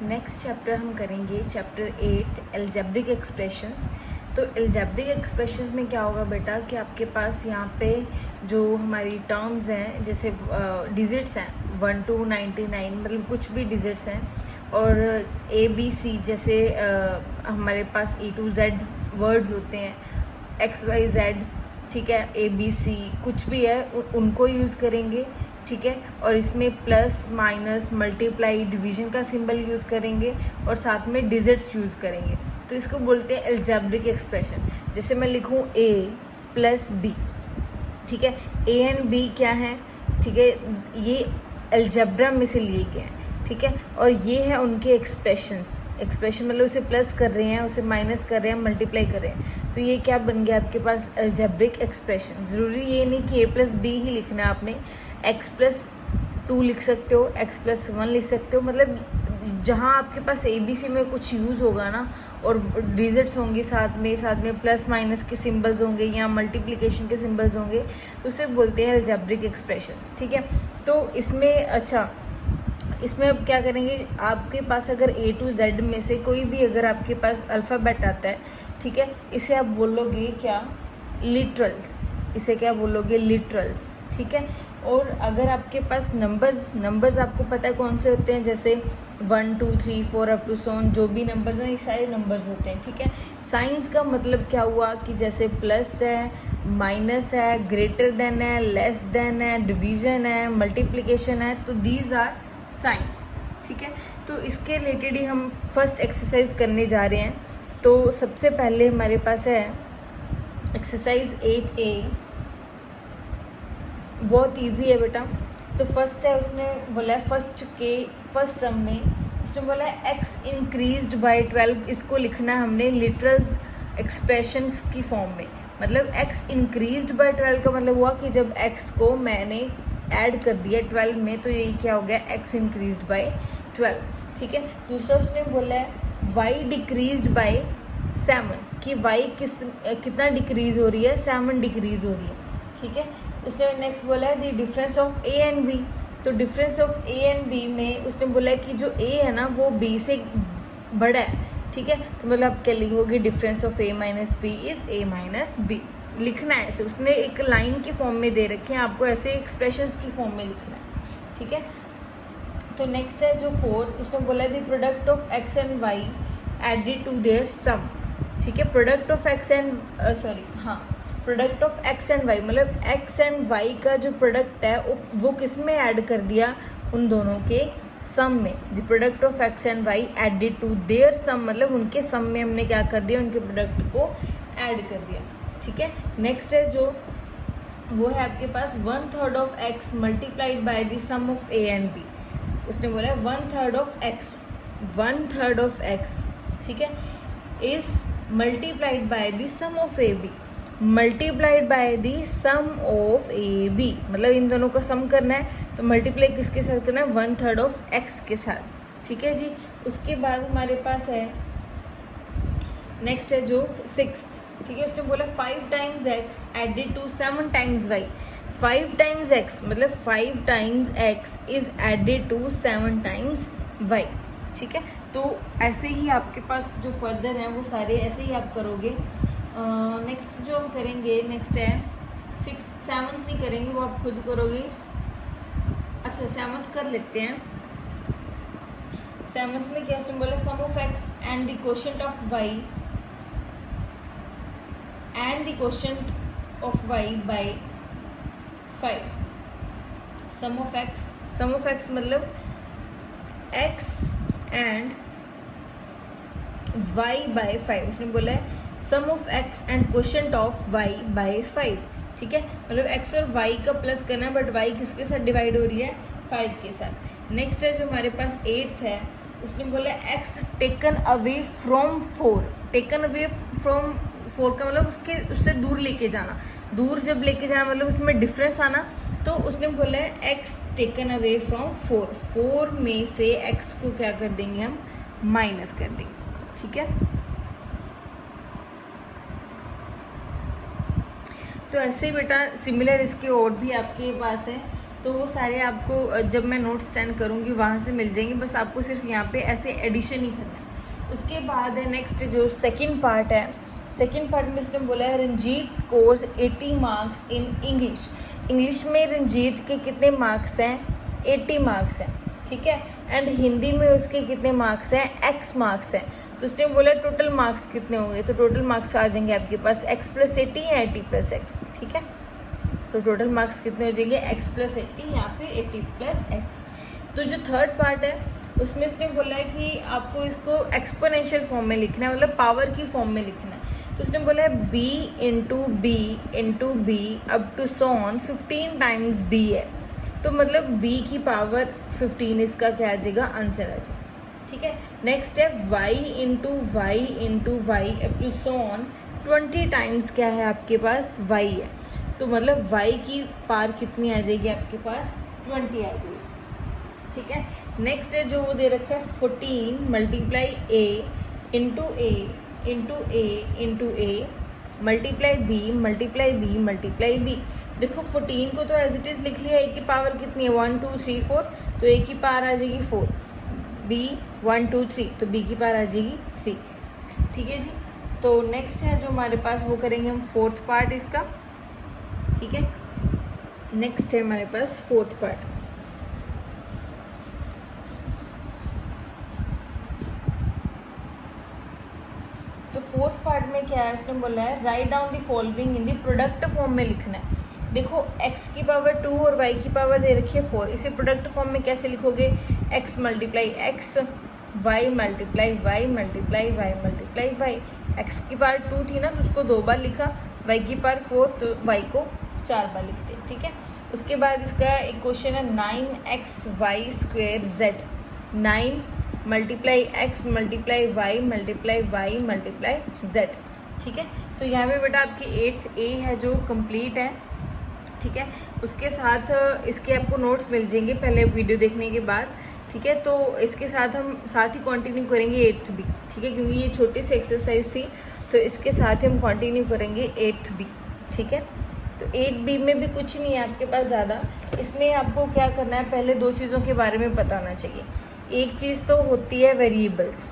Next chapter हम करेंगे chapter 8 algebraic expressions. तो एल्जेब्रिक एक्सप्रेशंस में क्या होगा बेटा कि आपके पास यहाँ पे जो हमारी टर्म्स हैं, जैसे डिजिट्स हैं 1 to 99, मतलब कुछ भी डिजिट्स हैं, और ए बी सी जैसे हमारे पास E to Z वर्ड्स होते हैं, XYZ, ठीक है, ABC कुछ भी है उनको यूज़ करेंगे, ठीक है। और इसमें प्लस माइनस मल्टीप्लाई डिवीजन का सिंबल यूज़ करेंगे और साथ में डिजिट्स यूज़ करेंगे। तो इसको बोलते हैं एल्जेब्रिक एक्सप्रेशन। जैसे मैं लिखूँ A प्लस B, ठीक है, A एंड B क्या है, ठीक है, ये एल्जेब्रा में से लिए गए हैं, ठीक है। और ये है उनके एक्सप्रेशन मतलब उसे प्लस कर रहे हैं, उसे माइनस कर रहे हैं, मल्टीप्लाई कर रहे हैं, तो ये क्या बन गया आपके पास एल्जेब्रिक एक्सप्रेशन। ज़रूरी ये नहीं कि A प्लस बी ही लिखना है, आपने x प्लस 2 लिख सकते हो, x प्लस 1 लिख सकते हो, मतलब जहाँ आपके पास ABC में कुछ यूज़ होगा ना और डिजिट्स होंगी साथ में प्लस माइनस के सिंबल्स होंगे या मल्टीप्लिकेशन के सिंबल्स होंगे, तो उसे बोलते हैं एल्जेब्रिक एक्सप्रेशंस, ठीक है। तो इसमें अब क्या करेंगे, आपके पास अगर A to Z में से कोई भी अगर आपके पास अल्फ़ाबेट आता है, ठीक है, इसे आप बोलोगे क्या, लिटरल्स, इसे क्या बोलोगे, लिटरल्स, ठीक है। और अगर आपके पास नंबर्स आपको पता है कौन से होते हैं, जैसे 1 2 3 4 अप टू सोन, जो भी नंबर्स हैं ये सारे नंबर्स होते हैं, ठीक है। साइंस का मतलब क्या हुआ कि जैसे प्लस है, माइनस है, ग्रेटर देन है, लेस देन है, डिवीजन है, मल्टीप्लिकेशन है, तो दीज आर साइंस, ठीक है। तो इसके रिलेटेड ही हम फर्स्ट एक्सरसाइज करने जा रहे हैं। तो सबसे पहले हमारे पास है एक्सरसाइज 8A, बहुत इजी है बेटा। तो फर्स्ट है, उसने बोला है फर्स्ट सम में उसने बोला है x इंक्रीज्ड बाय 12, इसको लिखना है हमने लिटरल्स एक्सप्रेशन की फॉर्म में। मतलब x इंक्रीज्ड बाय 12 का मतलब हुआ कि जब x को मैंने ऐड कर दिया 12 में, तो ये क्या हो गया, x इंक्रीज्ड बाय 12, ठीक है। दूसरा उसने बोला है y डिक्रीज्ड बाय 7, कि y कितना डिक्रीज हो रही है, 7 डिक्रीज हो रही है, ठीक है। उसने नेक्स्ट बोला है the difference of A and B, तो difference of A and B में उसने बोला है कि जो A है ना वो B से बड़ा है, ठीक है। तो मतलब आप क्या लिखोगे, difference of A minus B is A minus B, लिखना है ऐसे। उसने एक लाइन की फॉर्म में दे रखे हैं, आपको ऐसे एक्सप्रेशंस की फॉर्म में लिखना है, ठीक है। तो नेक्स्ट है जो 4, उसने बोला है the product of x and y added to their sum, ठीक है। Product of x and product of x and y, मतलब x एंड y का जो प्रोडक्ट है वो किस में ऐड कर दिया, उन दोनों के सम में। The product of x and y added to their sum, मतलब उनके सम में हमने क्या कर दिया, उनके प्रोडक्ट को ऐड कर दिया, ठीक है। नेक्स्ट है जो वो है आपके पास 1/3 of x multiplied by the sum of a and b। उसने बोला है 1/3 ऑफ x, ठीक है, is multiplied by the sum of a b, multiplied by the sum of A B, मतलब इन दोनों का सम करना है, तो मल्टीप्लाई किसके साथ करना है, 1/3 ऑफ x के साथ, ठीक है जी। उसके बाद हमारे पास है नेक्स्ट है जो 6, ठीक है। उसने बोला 5 times x added to 7 times y, 5 times x मतलब 5 times x is added to 7 times y, ठीक है। तो ऐसे ही आपके पास जो फर्दर हैं वो सारे ऐसे ही आप करोगे। नेक्स्ट जो हम करेंगे, नेक्स्ट है 7th नहीं करेंगे, वो आप खुद करोगे। अच्छा 7th कर लेते हैं। 7th में क्या उसने बोला, sum of x and the quotient of y and the quotient of y by 5, sum of x मतलब x and y by 5। उसने बोला है sum of x and quotient of y by 5, ठीक है। मतलब x और y का plus करना है, बट y किसके साथ डिवाइड हो रही है, 5 के साथ। नेक्स्ट है जो हमारे पास 8th है, उसने बोला x taken away from 4, taken away from 4 का मतलब उससे दूर लेके जाना, दूर जब लेके जाना मतलब उसमें डिफरेंस आना। तो उसने बोला है x टेकन अवे फ्रॉम 4 में से x को क्या कर देंगे, हम माइनस कर देंगे, ठीक है। तो ऐसे बेटा सिमिलर इसके और भी आपके पास है। तो वो सारे आपको जब मैं नोट्स सेंड करूँगी वहाँ से मिल जाएंगे, बस आपको सिर्फ यहाँ पे ऐसे एडिशन ही करना है। उसके बाद है नेक्स्ट जो सेकंड पार्ट है, सेकंड पार्ट में इसने बोला है Ranjeet scores 80 marks in English. English में रंजीत के कितने मार्क्स हैं, 80 मार्क्स हैं, ठीक है। एंड हिंदी में उसके कितने मार्क्स हैं, x मार्क्स हैं। तो उसने बोला टोटल मार्क्स कितने होंगे, तो टोटल मार्क्स आ जाएंगे आपके पास x + 80 या 80 + x, ठीक है। तो टोटल मार्क्स कितने हो जाएंगे, x + 80 या फिर 80 + x। तो जो थर्ड पार्ट है उसमें उसने बोला है कि आपको इसको एक्सपोनेंशियल फॉर्म में लिखना है, मतलब पावर की फॉर्म में लिखना है। तो उसने बोला है b × b × b up to so on 15 times b है। तो मतलब b की पावर 15 इसका क्या आ जाएगा, आंसर आ जाएगा, ठीक है। नेक्स्ट है y × y up to so on 20 times क्या है आपके पास, y है। तो मतलब y की पावर कितनी आ जाएगी आपके पास, 20 आ जाएगी, ठीक है। नेक्स्ट है जो वो दे रखा है 14 × a × a मल्टीप्लाई b। देखो 14 को तो एज इट इज़ लिख लिया, a की पावर कितनी है 1 2 3 4, तो a की पावर आ जाएगी 4, b 1 2 3, तो b की पावर आ जाएगी 3, ठीक है जी। तो नेक्स्ट है जो हमारे पास वो करेंगे हम फोर्थ पार्ट इसका, ठीक है। नेक्स्ट है हमारे पास फोर्थ पार्ट। तो फोर्थ पार्ट में क्या है, उसने बोला है write down the following in the product form में लिखना है। देखो x की पावर 2 और y की पावर दे रखी है 4, इसे प्रोडक्ट फॉर्म में कैसे लिखोगे, x × x, y × y, x की पावर 2 थी ना तो उसको 2 बार लिखा, y की पावर 4 तो y को 4 बार लिखते, ठीक है। उसके बाद इसका एक क्वेश्चन है 9xy² z, 9 × x × y z, ठीक है। तो यहाँ पे बेटा आपकी 8th A है जो कंप्लीट है, ठीक है। उसके साथ इसके आपको नोट्स मिल जाएंगे पहले वीडियो देखने के बाद, ठीक है। तो इसके साथ हम साथ ही कंटिन्यू करेंगे 8th B, ठीक है, क्योंकि ये छोटी सी एक्सरसाइज थी तो इसके साथ ही हम कंटिन्यू करेंगे 8th B, ठीक है। तो 8B में भी कुछ नहीं है आपके पास ज़्यादा, इसमें आपको क्या करना है, पहले 2 चीज़ों के बारे में पता होना चाहिए। एक चीज़ तो होती है वेरिएबल्स,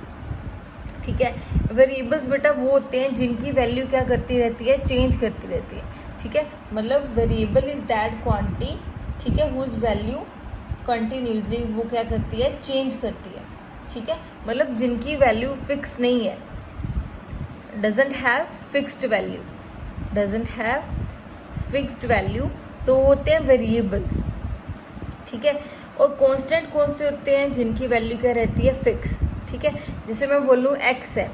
ठीक है। वेरिएबल्स बेटा वो होते हैं जिनकी वैल्यू क्या करती रहती है, चेंज करती रहती है, ठीक है। मतलब वेरिएबल इज़ दैट क्वांटिटी, ठीक है, हुज वैल्यू कंटिन्यूसली वो क्या करती है, चेंज करती है, ठीक है। मतलब जिनकी वैल्यू फिक्स नहीं है, डजेंट हैव फिक्स्ड वैल्यू, तो होते हैं वेरिएबल्स, ठीक है। और कांस्टेंट कौन से होते हैं, जिनकी वैल्यू क्या रहती है, फिक्स, ठीक है। जैसे मैं बोलूँ x है,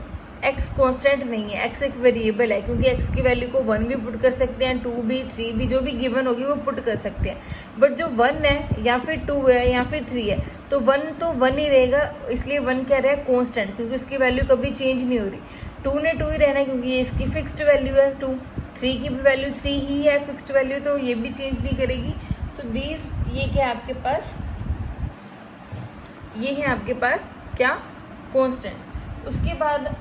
x कांस्टेंट नहीं है, x एक वेरिएबल है, क्योंकि x की वैल्यू को 1 भी पुट कर सकते हैं, 2 भी 3 भी, जो भी गिवन होगी वो पुट कर सकते हैं। बट जो 1 है या फिर 2 है या फिर 3 है तो 1 ही रहेगा, इसलिए 1 क्या रहा है, कांस्टेंट, क्योंकि उसकी वैल्यू कभी चेंज नहीं हो रही। 2 ने 2 ही रहना है क्योंकि ये इसकी फिक्स्ड वैल्यू है 2, 3 की भी वैल्यू 3 ही है फिक्स्ड वैल्यू, तो ये भी चेंज नहीं करेगी। सो दीज ये क्या है आपके पास, ये है आपके पास क्या, कॉन्स्टेंट्स। उसके बाद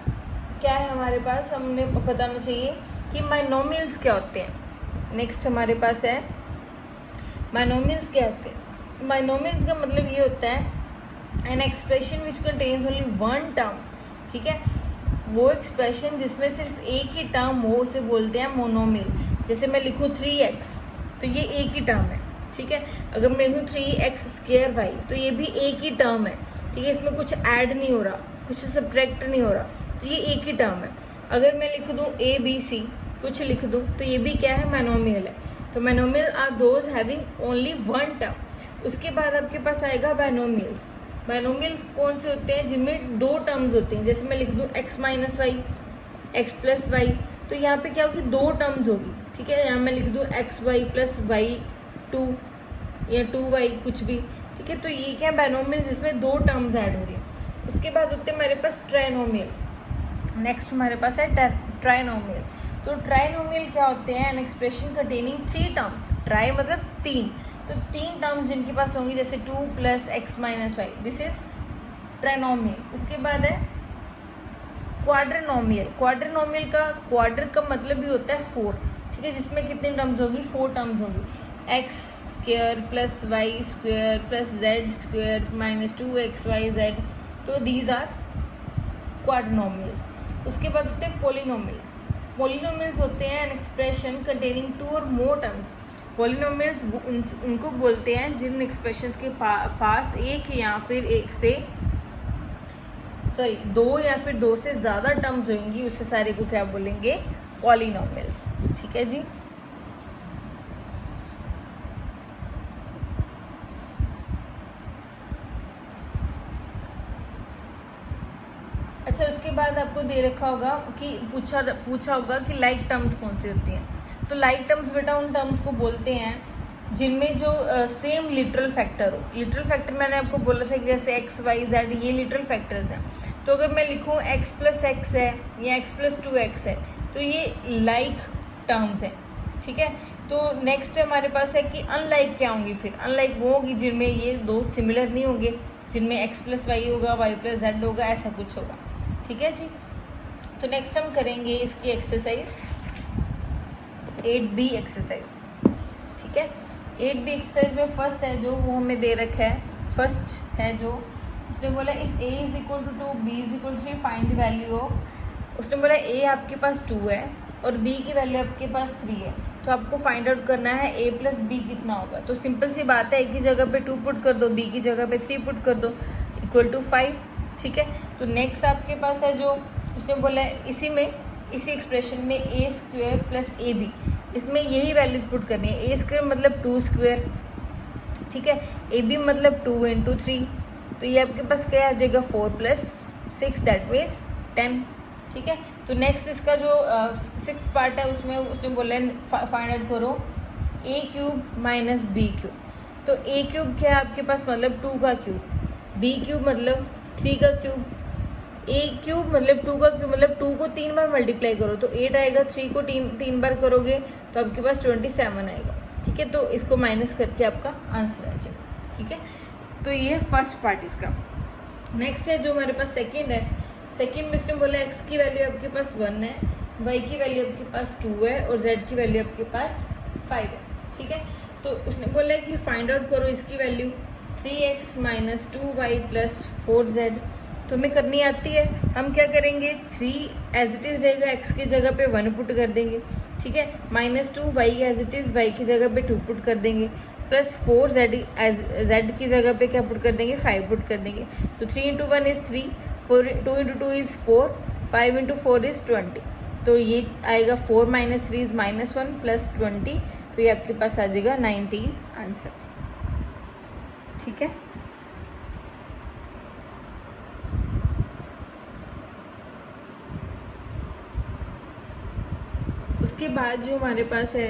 क्या है हमारे पास, हमने बताना चाहिए कि बाइनोमियल्स क्या होते हैं। नेक्स्ट हमारे पास है बाइनोमियल्स क्या होते हैं। बाइनोमियल्स का मतलब ये होता है an expression which contains only 1 term, ठीक है। वो एक्सप्रेशन जिसमें सिर्फ एक ही टर्म हो उसे बोलते हैं मोनोमियल। जैसे मैं लिखूँ 3x तो ये एक ही टर्म है, ठीक है। अगर मैं लिखूँ 3x² y तो ये भी एक ही टर्म है, ठीक है। इसमें कुछ ऐड नहीं हो रहा, कुछ सब्ट्रैक्ट नहीं हो रहा, तो ये एक ही टर्म है। अगर मैं लिख दूँ ABC कुछ लिख दूँ तो ये भी क्या है, बाइनोमियल है। तो binomial are those having only 1 term. उसके बाद आपके पास आएगा बाइनोमियल्स। बाइनोमियल्स कौन से होते हैं, जिनमें 2 टर्म्स होते हैं। जैसे मैं लिख दूँ x - y, x + y, तो यहाँ पे क्या होगी, 2 टर्म्स होगी, ठीक है। यहाँ मैं लिख दूँ xy + y2 या 2y कुछ भी, ठीक है। तो ये क्या है, बाइनोमियल जिसमें 2 टर्म्स ऐड हो रही है। उसके बाद होते हैं हमारे पास ट्राइनोमियल। नेक्स्ट हमारे पास है ट्राइनोमियल। तो ट्राइनोमियल क्या होते हैं, an expression containing 3 terms. Try मतलब 3, तो 3 टर्म्स जिनके पास होंगी, जैसे 2 + x - y, this is trinomial. उसके बाद है क्वाड्रिनोमियल। क्वाड्रिनोमियल का क्वाड्र का मतलब भी होता है 4, ठीक है, जिसमें कितनी टर्म्स होगी, 4 टर्म्स होगी। x² square plus Y square plus Z square minus 2xyz, तो दीज आर क्वाड्रोनोमियल्स। उसके बाद होते हैं पोलिनोमियल्स। पोलिनोमियल्स होते हैं एन एक्सप्रेशन कंटेनिंग 2 और मोर टर्म्स। पोलिनोमियल्स उनको बोलते हैं जिन एक्सप्रेशंस के पास एक या फिर दो या फिर दो से ज़्यादा टर्म्स होंगी, उससे सारे को क्या बोलेंगे? पॉलिनोमियल्स। ठीक है जी। अच्छा, उसके बाद आपको दे रखा होगा कि पूछा होगा कि लाइक टर्म्स कौन सी होती हैं। तो लाइक टर्म्स बेटा उन टर्म्स को बोलते हैं जिनमें जो सेम लिटरल फैक्टर हो। लिटरल फैक्टर मैंने आपको बोला था कि जैसे x, y, z ये लिटरल फैक्टर्स हैं। तो अगर मैं लिखूँ x + x है या x + 2x है, तो ये लाइक टर्म्स हैं। ठीक है। तो नेक्स्ट हमारे पास है कि अनलाइक क्या होंगी। फिर अनलाइक वो होगी जिनमें ये दो सिमिलर नहीं होंगे, जिनमें x + y होगा, y + z होगा, ऐसा कुछ होगा। ठीक है जी। तो नेक्स्ट हम करेंगे इसकी एक्सरसाइज 8B एक्सरसाइज। ठीक है। 8B एक्सरसाइज में फर्स्ट है जो वो हमें दे रखा है। फर्स्ट है जो उसने बोला if a = 2 b = 3 find the value of. उसने बोला a आपके पास 2 है और b की वैल्यू आपके पास 3 है, तो आपको फाइंड आउट करना है a + b कितना होगा। तो सिंपल सी बात है, a की जगह पे 2 पुट कर दो, b की जगह पे 3 पुट कर दो, = 5। ठीक है। तो नेक्स्ट आपके पास है जो उसने बोला है इसी एक्सप्रेशन में a² + ab, इसमें यही वैल्यूज पुट करनी है। a² मतलब 2², ठीक है। ab मतलब 2 × 3, तो ये आपके पास क्या आ जाएगा 4 + 6 दैट मीन्स 10। ठीक है। तो नेक्स्ट इसका जो 6th पार्ट है उसमें उसने बोला है फाइंड आउट करो a³ - b³। तो a³ क्या है आपके पास मतलब 2 का क्यूब, b³ मतलब 3 का क्यूब, a³ मतलब 2 का क्यूब मतलब 2 को 3 बार मल्टीप्लाई करो तो 8 आएगा, 3 को 3 बार करोगे तो आपके पास 27 आएगा। ठीक है। तो इसको माइनस करके आपका आंसर आ जाएगा। ठीक है। तो ये फर्स्ट पार्ट इसका। नेक्स्ट है जो हमारे पास सेकंड है। सेकंड में उसने बोला x की वैल्यू आपके पास 1 है, y की वैल्यू आपके पास 2 है और z की वैल्यू आपके पास 5 है। ठीक है। तो उसने बोला है कि फाइंड आउट करो इसकी वैल्यू 3x - 2y + 4z। तो हमें करनी आती है। हम क्या करेंगे 3 एज इट इज़ रहेगा, x की जगह पे 1 पुट कर देंगे। ठीक है। -2y as it is, y की जगह पे 2 पुट कर देंगे, प्लस 4z z की जगह पे क्या पुट कर देंगे 5 पुट कर देंगे। तो 3 × 1 = 3, 2 × 2 = 4, 5 × 4 = 20। तो ये आएगा 4 - 3 = -1 + 20, तो ये आपके पास आ जाएगा 19 आंसर। ठीक है। उसके बाद जो हमारे पास है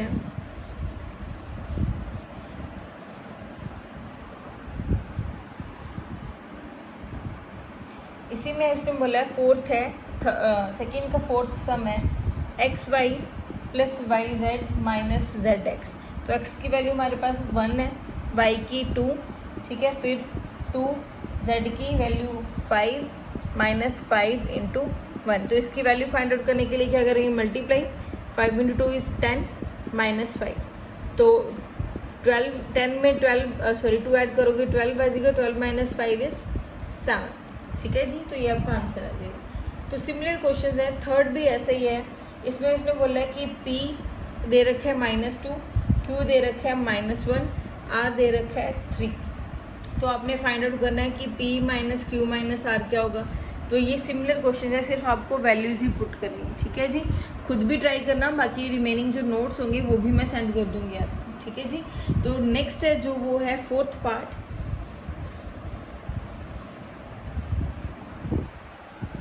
इसी में उसने बोला है फोर्थ है, सेकेंड का फोर्थ सम है xy + yz - zx। तो x की वैल्यू हमारे पास 1 है, y की 2, ठीक है, फिर 2, z की वैल्यू 5 - 5 × 1। तो इसकी वैल्यू फाइंड आउट करने के लिए क्या करेंगे मल्टीप्लाई, 5 × 2 = 10 - 5। तो 10 में 2 ऐड करोगे 12 बजेगा, 12 - 5 = 7। ठीक है जी। तो ये आपका आंसर आ जाएगा। तो सिमिलर क्वेश्चन है, थर्ड भी ऐसा ही है। इसमें उसने बोला है कि P दे रखा है -2, Q दे रखा है -1, R दे रखा है 3। तो आपने फाइंड आउट करना है कि P - Q - R क्या होगा। तो ये सिमिलर क्वेश्चन है, सिर्फ आपको वैल्यूज ही पुट करनी है। ठीक है जी। खुद भी ट्राई करना, बाकी रिमेनिंग जो नोट्स होंगे वो भी मैं सेंड कर दूंगी आपको। ठीक है जी। तो नेक्स्ट है जो वो है फोर्थ पार्ट।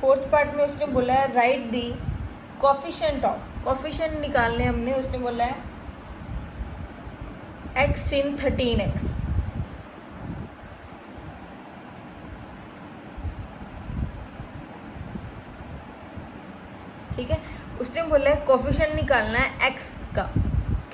फोर्थ पार्ट में उसने बोला है right the coefficient of, coefficient निकालने हमने, उसने बोला है x in 13x। ठीक है। उसने बोला है कोफिशिएंट निकालना है x का,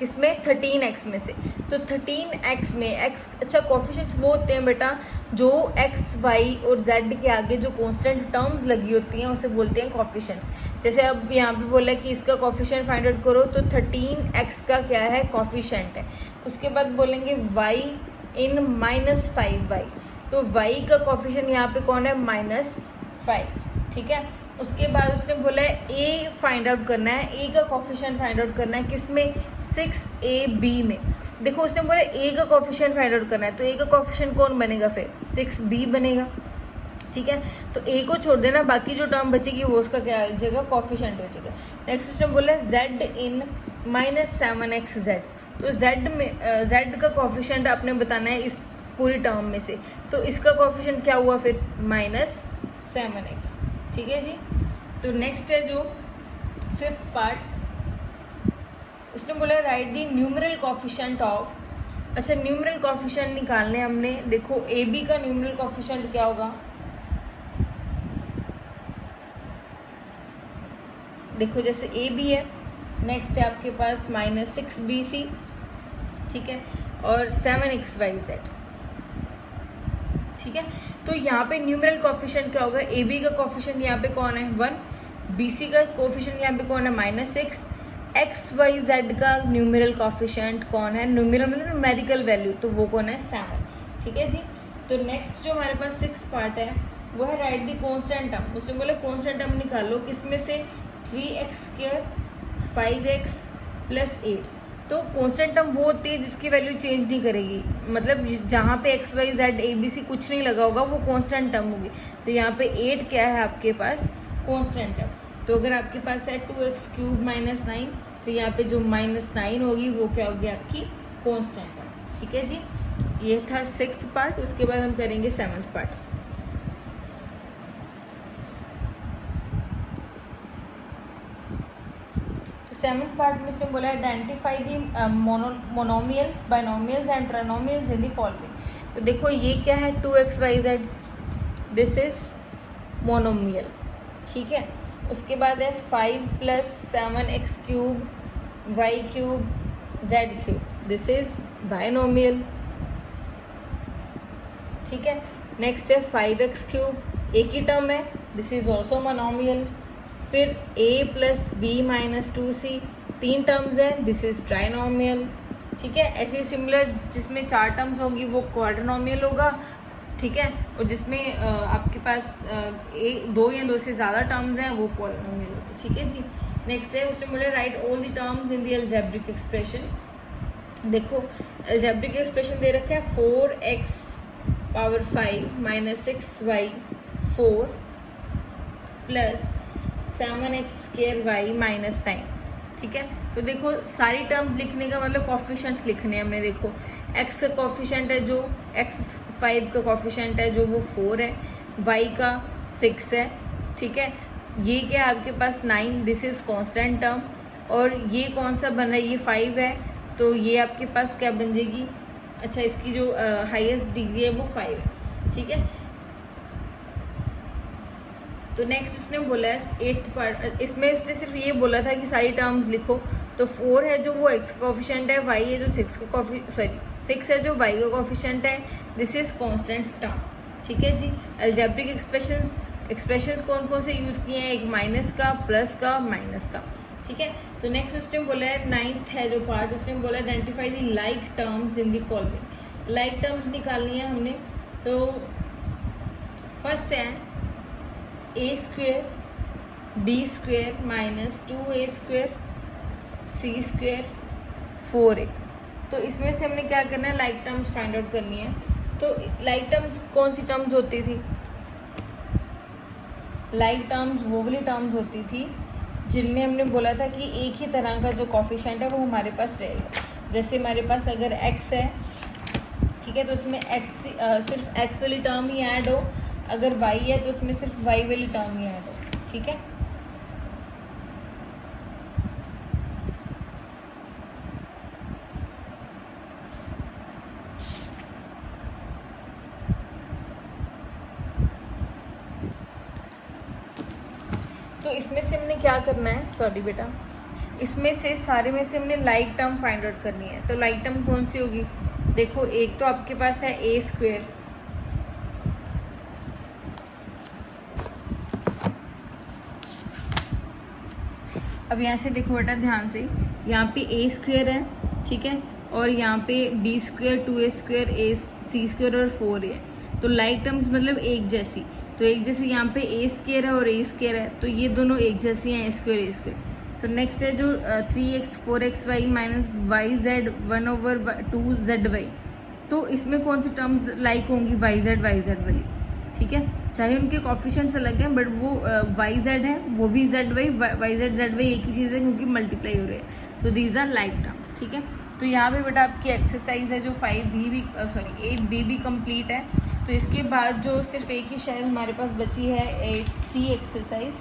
किसमें 13x में से। तो 13x में x, अच्छा कोफिशिएंट्स वो होते हैं बेटा जो x, y और z के आगे जो कांस्टेंट टर्म्स लगी होती हैं उसे बोलते हैं कोफिशिएंट्स। जैसे अब यहाँ पे बोला कि इसका कोफिशिएंट फाइंड आउट करो, तो 13x का क्या है, कोफिशिएंट है। उसके बाद बोलेंगे y इन -5y, तो y का कोफिशिएंट यहाँ पे कौन है, -5, ठीक है। उसके बाद उसने बोला है a फाइंड आउट करना है, a का कोफिशिएंट फाइंड आउट करना है किसमें, 6ab में। देखो उसने बोला a का कोफिशिएंट फाइंड आउट करना है, तो a का कोफिशिएंट कौन बनेगा, फिर 6b बनेगा, ठीक है। तो a को छोड़ देना, बाकी जो टर्म बचेगी वो उसका क्या हो जाएगा, कोफिशिएंट हो जाएगा। नेक्स्ट उसने बोला है z इन -7xz, तो z का कोफिशिएंट आपने बताना है इस पूरी टर्म में से, तो इसका कोफिशिएंट क्या हुआ फिर, -7x, ठीक है जी। तो नेक्स्ट है जो 5th पार्ट, उसने बोला right the numeral coefficient of, अच्छा न्यूमरल कोफिशिएंट निकालने हमने, देखो ए बी का न्यूमरल कोफिशिएंट क्या होगा, देखो जैसे ए बी है, नेक्स्ट है आपके पास -6bc, ठीक है, और 7xyz, ठीक है। तो यहाँ पे न्यूमरल कोफिशिएंट क्या होगा, ए बी का कोफिशिएंट यहाँ पे कौन है, 1, बी सी का कोफिशिएंट यहाँ पे कौन है, -6, XYZ का न्यूमरल कोफिशिएंट कौन है, न्यूमरल मतलब न्यूमेरिकल वैल्यू, तो वो कौन है, 7, ठीक है जी। तो नेक्स्ट जो हमारे पास 6th पार्ट है वो है राइट दी कांस्टेंट टर्म। उसने बोला कांस्टेंट टर्म निकालो, किसमें से, 3x², 5x + 8। तो कांस्टेंट टर्म वो होती है जिसकी वैल्यू चेंज नहीं करेगी, मतलब जहाँ पे XYZ ABC कुछ नहीं लगा होगा वो कांस्टेंट टर्म होगी। तो यहाँ पे 8 क्या है आपके पास, कांस्टेंट टर्म। तो अगर आपके पास है 2x³ - 9, तो यहाँ पे जो -9 होगी वो क्या होगी आपकी कांस्टेंट टर्म, ठीक है जी। ये था 6th पार्ट। उसके बाद हम करेंगे 7th पार्ट। तो 7th पार्ट में इसने बोला identify the monomials, binomials and trinomials in the following. तो देखो ये क्या है, 2xyz, दिस इज मोनोमियल, ठीक है। उसके बाद है 5 + 7x³ y³ z³, this is binomial, ठीक है। नेक्स्ट है 5x³, एक ही टर्म है, दिस इज ऑल्सो मोनोमियल। फिर a + b - 2c, 3 टर्म्स है, दिस इज ट्राइनोमियल, ठीक है। ऐसे ही सिमिलर जिसमें 4 टर्म्स होंगी वो क्वाड्रिनोमियल होगा, ठीक है। और जिसमें आपके पास 2 या 2 से ज़्यादा टर्म्स हैं वो पॉलिनोमियल होगा, ठीक है जी। नेक्स्ट है उसने बोला right all the terms in the algebraic expression. देखो अलजेब्रिक एक्सप्रेशन दे रखा है 4x⁵ - 6y4 + 7x² y - 9, ठीक है। तो देखो सारी टर्म्स लिखने का मतलब कोफिशिएंट्स लिखने हैं हमने। देखो x का कोफिशिएंट है जो x5 का कोफिशिएंट है जो वो 4 है, y का 6 है, ठीक है। ये क्या है आपके पास 9, दिस इज कांस्टेंट टर्म। और ये कौन सा बन रहा है, ये 5 है, तो ये आपके पास क्या बन जाएगी, अच्छा इसकी जो हाईएस्ट डिग्री है वो 5 है, ठीक है। तो नेक्स्ट उसने बोला है 8th पार्ट, इसमें उसने सिर्फ ये बोला था कि सारी टर्म्स लिखो। तो 4 है जो वो x का कोफिशिएंट है, y है जो 6 है जो y का कोफिशिएंट है, दिस इज कांस्टेंट टर्म, ठीक है जी। अलजेब्रिक एक्सप्रेशंस कौन कौन से यूज़ किए हैं, एक माइनस का, प्लस का, माइनस का, ठीक है। तो नेक्स्ट उसने बोला है 9th है जो पार्ट, उसने बोला identify the like terms in the following. Like terms निकालनी है हमने। तो फर्स्ट है a² b² - 2a² c² 4a। तो इसमें से हमने क्या करना है, लाइक टर्म्स फाइंड आउट करनी है। तो लाइक टर्म्स कौन सी टर्म्स होती थी, लाइक टर्म्स वो वाली टर्म्स होती थी जिनमें हमने बोला था कि एक ही तरह का जो कोफिशिएंट है वो हमारे पास रहेगा। जैसे हमारे पास अगर x है, ठीक है, तो उसमें सिर्फ x वाली टर्म ही ऐड हो, अगर y है तो उसमें सिर्फ y वाली टर्म ही ऐड हो, ठीक है। तो इसमें से हमने क्या करना है, सॉरी बेटा, इसमें से सारे में से हमने लाइक टर्म फाइंड आउट करनी है। तो लाइक टर्म कौन सी होगी? देखो एक तो आपके पास है ए स्क्वेयर, अब यहाँ से देखो बेटा ध्यान से, यहाँ पे ए स्क्वेयर है, ठीक है, और यहाँ पे बी स्क्वेयर, 2a स्क्वेयर, ए सी स्क्वेयर और 4a, तो लाइक टर्म्स मतलब एक जैसी। तो एक जैसे यहाँ पे ए स्क्वेयर है और ए स्क्वेयर है, तो ये दोनों एक जैसी हैं, ए स्क्वेयर। तो नेक्स्ट है जो 3x 4xy minus Y Z 1/2 तो इसमें कौन सी टर्म्स लाइक होंगी? वाई जेड वाली, ठीक है, चाहे उनके कॉफिशिएंट्स अलग हैं बट वो वाई जेड है, वो भी जेड वाई जेड एक ही चीज़ है क्योंकि मल्टीप्लाई हो रहे हैं। तो दीज आर लाइक टर्म्स, ठीक है। तो यहाँ पे बेटा आपकी एक्सरसाइज है जो 8b भी कंप्लीट है। तो इसके बाद जो सिर्फ एक ही शायद हमारे पास बची है 8c एक्सरसाइज,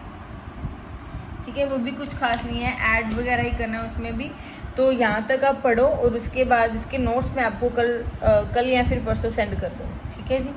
ठीक है, वो भी कुछ खास नहीं है, ऐड वगैरह ही करना है उसमें भी। तो यहाँ तक आप पढ़ो और उसके बाद इसके नोट्स मैं आपको कल या फिर परसों सेंड कर दूँगी, ठीक है जी।